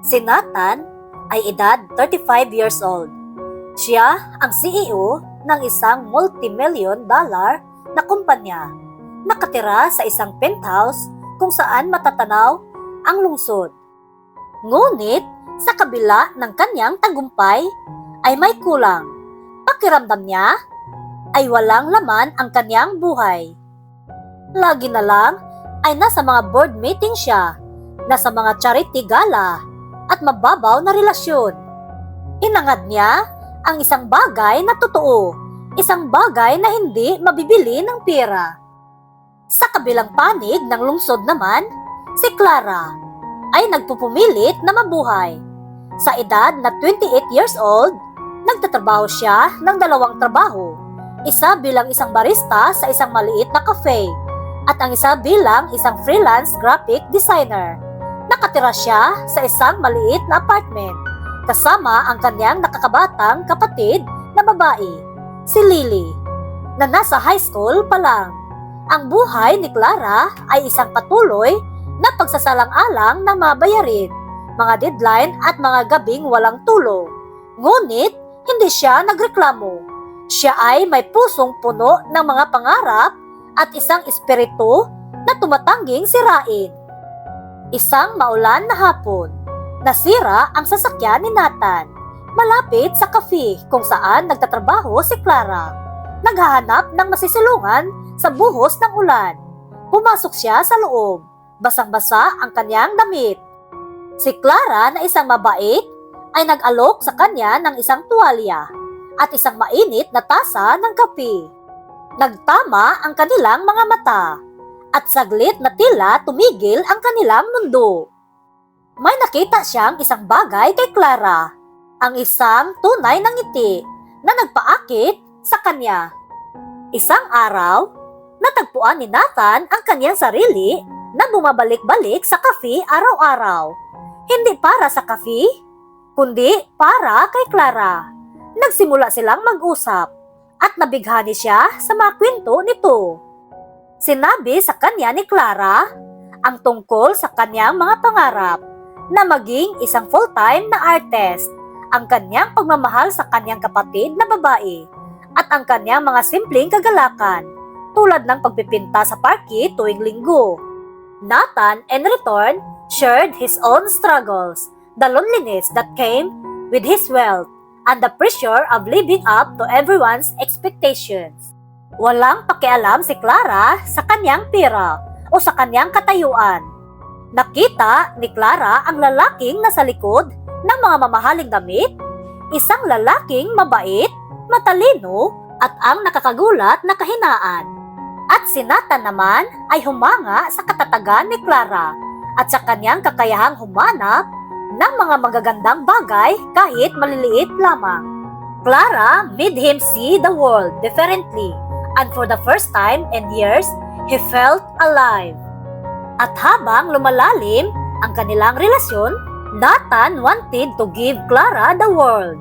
Si Nathan ay edad 35 years old. Siya ang CEO ng isang multi-million dollar na kumpanya. Nakatira sa isang penthouse kung saan matatanaw ang lungsod. Ngunit sa kabila ng kanyang tagumpay ay may kulang. Pakiramdam niya ay walang laman ang kanyang buhay. Lagi na lang ay nasa mga board meeting siya, nasa mga charity gala at mababaw na relasyon. Hinangad niya ang isang bagay na totoo, isang bagay na hindi mabibili ng pera. Sa kabilang panig ng lungsod naman, si Clara ay nagpupumilit na mabuhay. Sa edad na 28 years old, nagtatrabaho siya ng 2 trabaho. Isa bilang isang barista sa isang maliit na cafe at ang isa bilang isang freelance graphic designer. Nakatira siya sa isang maliit na apartment kasama ang kanyang nakakabatang kapatid na babae, si Lily, na nasa high school pa lang. Ang buhay ni Clara ay isang patuloy na pagsasalang-alang ng mga bayarin, mga deadline at mga gabing walang tulog. Ngunit hindi siya nagreklamo. Siya ay may pusong puno ng mga pangarap at isang espiritu na tumatangging sirain. Isang maulan na hapon, nasira ang sasakyan ni Nathan malapit sa cafe kung saan nagtatrabaho si Clara. Naghahanap ng masisilungan sa buhos ng ulan. Pumasok siya sa loob. Basang-basa ang kanyang damit. Si Clara na isang mabait ay nag-alok sa kanya ng isang tuwalya at isang mainit na tasa ng kape. Nagtama ang kanilang mga mata at saglit na tila tumigil ang kanilang mundo. May nakita siyang isang bagay kay Clara, ang isang tunay na ngiti na nagpaakit sa kanya. Isang araw, natagpuan ni Nathan ang kanyang sarili na bumabalik-balik sa cafe araw-araw. Hindi para sa cafe, kundi para kay Clara. Nagsimula silang mag-usap at nabighani siya sa mga kwento nito. Sinabi sa kanya ni Clara ang tungkol sa kanyang mga pangarap na maging isang full-time na artist, ang kanyang pagmamahal sa kanyang kapatid na babae, at ang kanyang mga simpleng kagalakan tulad ng pagpipinta sa parke tuwing linggo. Nathan, in return, shared his own struggles, the loneliness that came with his wealth, and the pressure of living up to everyone's expectations. Walang pakialam si Clara sa kanyang pera o sa kanyang katayuan. Nakita ni Clara ang lalaking nasa likod ng mga mamahaling damit, isang lalaking mabait, matalino, at ang nakakagulat na kahinaan. At si Nathan naman ay humanga sa katatagan ni Clara at sa kanyang kakayahang humanap ng mga magagandang bagay kahit maliliit lamang. Clara made him see the world differently, and for the first time in years, he felt alive. At habang lumalalim ang kanilang relasyon, Nathan wanted to give Clara the world.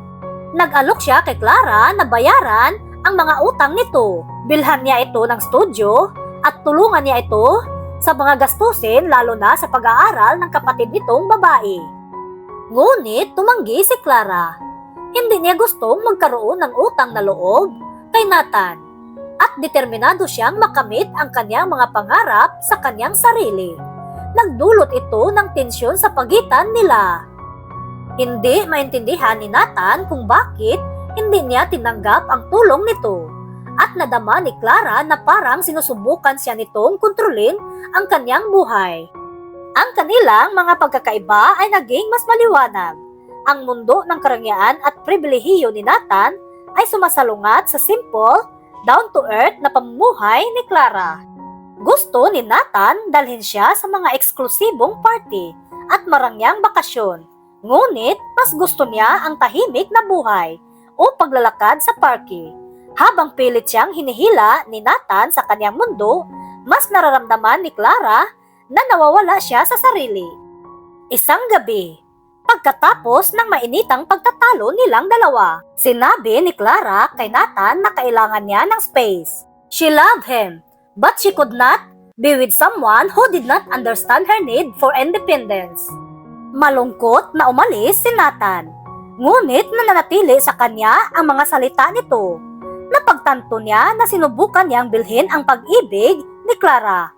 Nag-alok siya kay Clara na bayaran ang mga utang nito. Bilhan niya ito ng studio at tulungan niya ito sa mga gastusin lalo na sa pag-aaral ng kapatid nitong babae. Ngunit tumanggi si Clara. Hindi niya gustong magkaroon ng utang na loob kay Nathan at determinado siyang makamit ang kanyang mga pangarap sa kanyang sarili. Nagdulot ito ng tensyon sa pagitan nila. Hindi maintindihan ni Nathan kung bakit hindi niya tinanggap ang tulong nito at nadama ni Clara na parang sinusubukan siya nitong kontrolin ang kanyang buhay. Ang kanilang mga pagkakaiba ay naging mas maliwanag. Ang mundo ng karangyaan at pribilehiyo ni Nathan ay sumasalungat sa simple, down-to-earth na pamumuhay ni Clara. Gusto ni Nathan dalhin siya sa mga eksklusibong party at marangyang bakasyon. Ngunit mas gusto niya ang tahimik na buhay o paglalakad sa parke. Habang pilit siyang hinihila ni Nathan sa kanyang mundo, mas nararamdaman ni Clara na nawawala siya sa sarili. Isang gabi, pagkatapos ng mainitang pagtatalo nilang dalawa, sinabi ni Clara kay Nathan na kailangan niya ng space. She loved him, but she could not be with someone who did not understand her need for independence. Malungkot na umalis si Nathan, ngunit nananatili sa kanya ang mga salita nito. Napagtanto niya na sinubukan niyang bilhin ang pag-ibig ni Clara,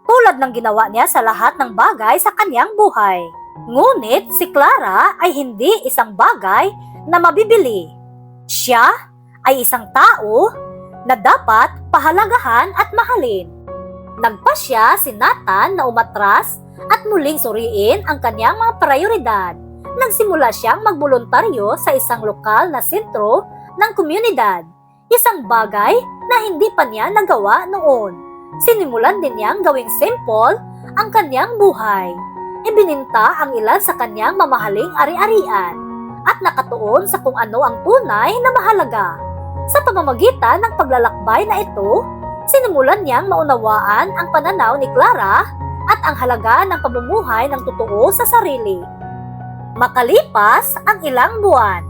tulad ng ginawa niya sa lahat ng bagay sa kanyang buhay. Ngunit si Clara ay hindi isang bagay na mabibili. Siya ay isang tao na dapat pahalagahan at mahalin. Nagpasya si Nathan na umatras at muling suriin ang kanyang mga prioridad. Nagsimula siyang magboluntaryo sa isang lokal na sentro ng komunidad, isang bagay na hindi pa niya nagawa noon. Sinimulan din niyang gawing simple ang kanyang buhay. Ibininta ang ilan sa kanyang mamahaling ari-arian at nakatuon sa kung ano ang tunay na mahalaga. Sa pamamagitan ng paglalakbay na ito, sinimulan niyang maunawaan ang pananaw ni Clara at ang halaga ng pamumuhay ng totoo sa sarili. Makalipas ang ilang buwan,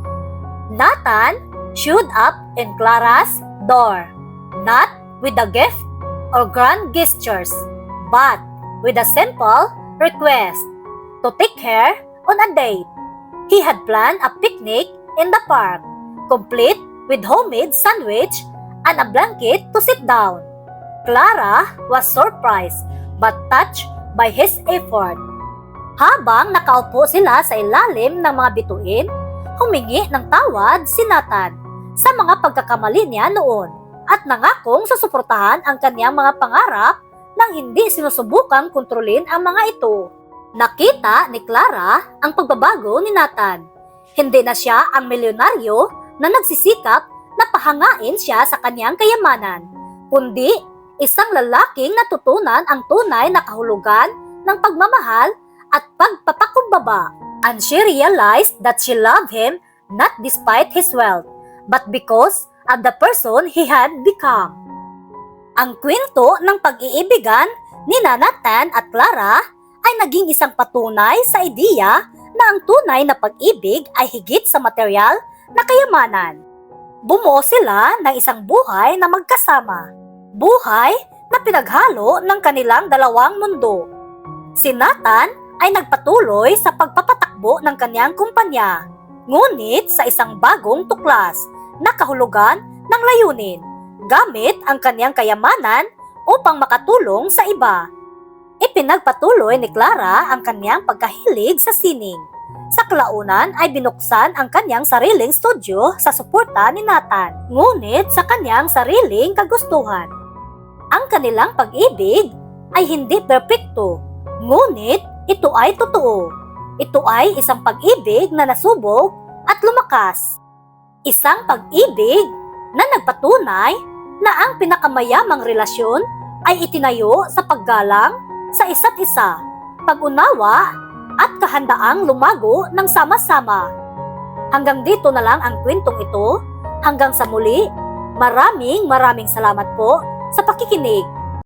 Nathan showed up in Clara's door, not with a gift or grand gestures, but with a simple request to take her on a date. He had planned a picnic in the park, complete with homemade sandwich and a blanket to sit down. Clara was surprised but touched by his effort. Habang nakaupo sila sa ilalim ng mga bituin, humingi ng tawad si Nathan sa mga pagkakamali niya noon at nangakong susuportahan ang kanyang mga pangarap nang hindi sinusubukang kontrolin ang mga ito. Nakita ni Clara ang pagbabago ni Nathan. Hindi na siya ang milyonaryo na nagsisikap na pahangain siya sa kanyang kayamanan, kundi isang lalaking natutunan ang tunay na kahulugan ng pagmamahal at pagpapakumbaba. And she realized that she loved him not despite his wealth, but because of the person he had become. Ang kwento ng pag-iibigan ni Nathan at Clara ay naging isang patunay sa ideya na ang tunay na pag-ibig ay higit sa material na kayamanan. Bumuo sila ng isang buhay na magkasama, buhay na pinaghalo ng kanilang dalawang mundo. Si Nathan ay nagpatuloy sa pagpapatakbo ng kanyang kumpanya, ngunit sa isang bagong tuklas na kahulugan ng layunin, gamit ang kanyang kayamanan upang makatulong sa iba. Ipinagpatuloy ni Clara ang kanyang pagkahilig sa sining. Sa kalaunan ay binuksan ang kanyang sariling studio sa suporta ni Nathan, ngunit sa kanyang sariling kagustuhan. Ang kanilang pag-ibig ay hindi perpekto, ngunit ito ay totoo. Ito ay isang pag-ibig na nasubok at lumakas. Isang pag-ibig na nagpatunay na ang pinakamayamang relasyon ay itinayo sa paggalang sa isa't isa, pag-unawa at kahandaang lumago ng sama-sama. Hanggang dito na lang ang kwentong ito. Hanggang sa muli, maraming salamat po sa pakikinig.